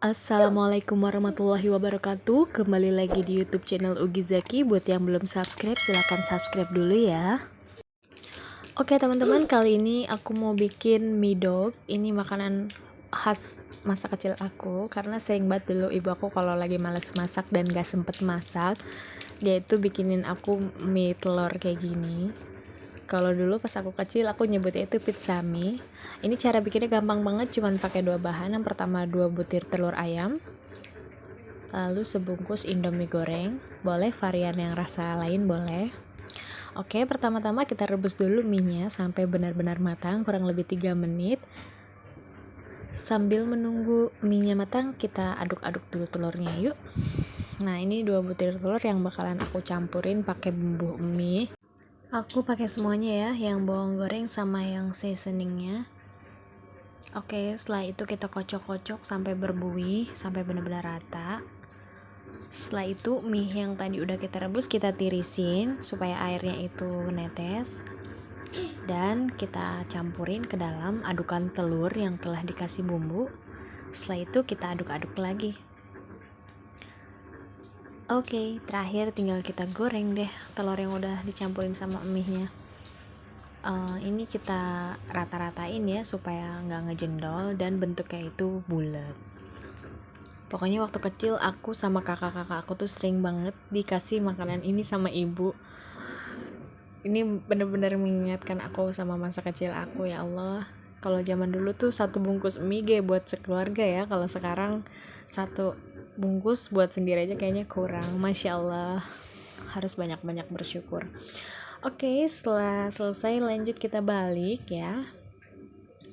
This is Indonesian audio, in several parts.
Assalamualaikum warahmatullahi wabarakatuh. Kembali lagi di YouTube channel Ugi Zaki. Buat yang belum subscribe, silahkan subscribe dulu ya. Oke teman-teman, kali ini aku mau bikin mie dog. Ini makanan khas masa kecil aku, karena sering banget dulu ibu aku kalau lagi males masak dan gak sempet masak, dia itu bikinin aku mie telur kayak gini. Kalau dulu pas aku kecil aku nyebutnya itu pizza mie. Ini cara bikinnya gampang banget, cuman pakai 2 bahan. Yang pertama 2 butir telur ayam, lalu sebungkus indomie goreng, boleh varian yang rasa lain boleh. Oke, pertama-tama kita rebus dulu mie-nya sampai benar-benar matang, kurang lebih 3 menit. Sambil menunggu mie-nya matang, kita aduk-aduk dulu telurnya yuk. Nah, ini 2 butir telur yang bakalan aku campurin pakai bumbu mie. Aku pakai semuanya ya, yang bawang goreng sama yang seasoningnya. Oke, setelah itu kita kocok-kocok sampai berbuih, sampai benar-benar rata. Setelah itu mie yang tadi udah kita rebus kita tirisin supaya airnya itu netes. Dan kita campurin ke dalam adukan telur yang telah dikasih bumbu. Setelah itu kita aduk-aduk lagi. Oke, terakhir tinggal kita goreng deh telur yang udah dicampurin sama mie-nya. Ini kita rata-ratain ya supaya nggak ngejendol dan bentuknya itu bulat. Pokoknya waktu kecil aku sama kakak-kakak aku tuh sering banget dikasih makanan ini sama ibu. Ini bener-bener mengingatkan aku sama masa kecil aku, ya Allah. Kalau zaman dulu tuh 1 bungkus mie buat sekeluarga ya, kalau sekarang 1 bungkus buat sendiri aja kayaknya kurang. Masya Allah, harus banyak-banyak bersyukur. Oke, setelah selesai lanjut kita balik ya.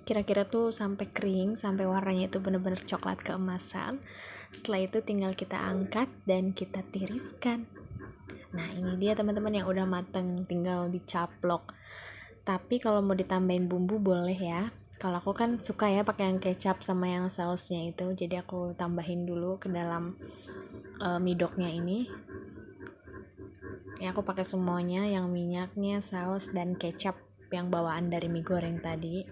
Kira-kira tuh sampai kering, sampai warnanya itu bener-bener coklat keemasan. Setelah itu tinggal kita angkat dan kita tiriskan. Nah, ini dia teman-teman yang udah mateng, tinggal dicaplok. Tapi kalau mau ditambahin bumbu boleh ya. Kalau aku kan suka ya pakai yang kecap sama yang sausnya itu, jadi aku tambahin dulu ke dalam mie dognya ini. Ya, aku pakai semuanya, yang minyaknya, saus, dan kecap yang bawaan dari mie goreng tadi.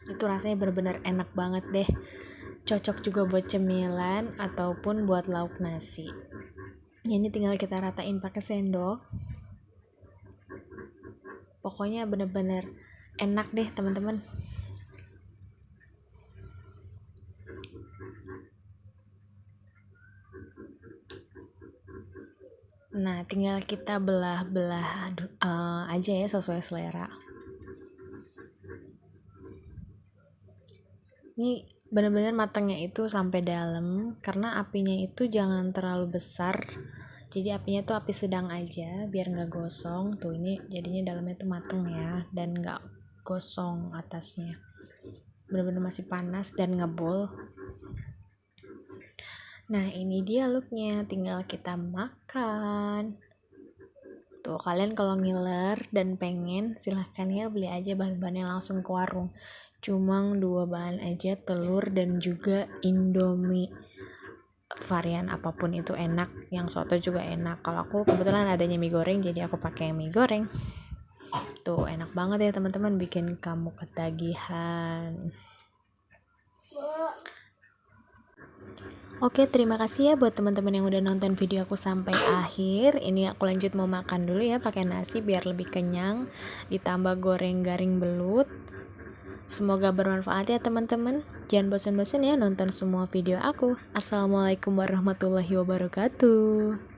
Itu rasanya benar-benar enak banget deh. Cocok juga buat cemilan ataupun buat lauk nasi. Ini tinggal kita ratain pakai sendok. Pokoknya benar-benar enak deh teman-teman. Nah, tinggal kita belah-belah aja ya sesuai selera. Ini benar-benar matangnya itu sampai dalam, karena apinya itu jangan terlalu besar. Jadi apinya tuh api sedang aja biar nggak gosong. Tuh ini jadinya dalamnya tuh mateng ya, dan nggak gosong atasnya. Benar-benar masih panas dan ngebul. Nah, ini dia looknya, tinggal kita makan. Tuh, kalian kalau ngiler dan pengen, silahkan ya beli aja bahan-bahannya langsung ke warung. Cuma 2 bahan aja, telur dan juga indomie. Varian apapun itu enak, yang soto juga enak. Kalau aku kebetulan adanya mie goreng, jadi aku pakai mie goreng. Tuh, enak banget ya teman-teman, bikin kamu ketagihan. Oke, terima kasih ya buat teman-teman yang udah nonton video aku sampai akhir. Ini aku lanjut mau makan dulu ya pakai nasi biar lebih kenyang, ditambah goreng garing belut. Semoga bermanfaat ya teman-teman. Jangan bosan-bosan ya nonton semua video aku. Assalamualaikum warahmatullahi wabarakatuh.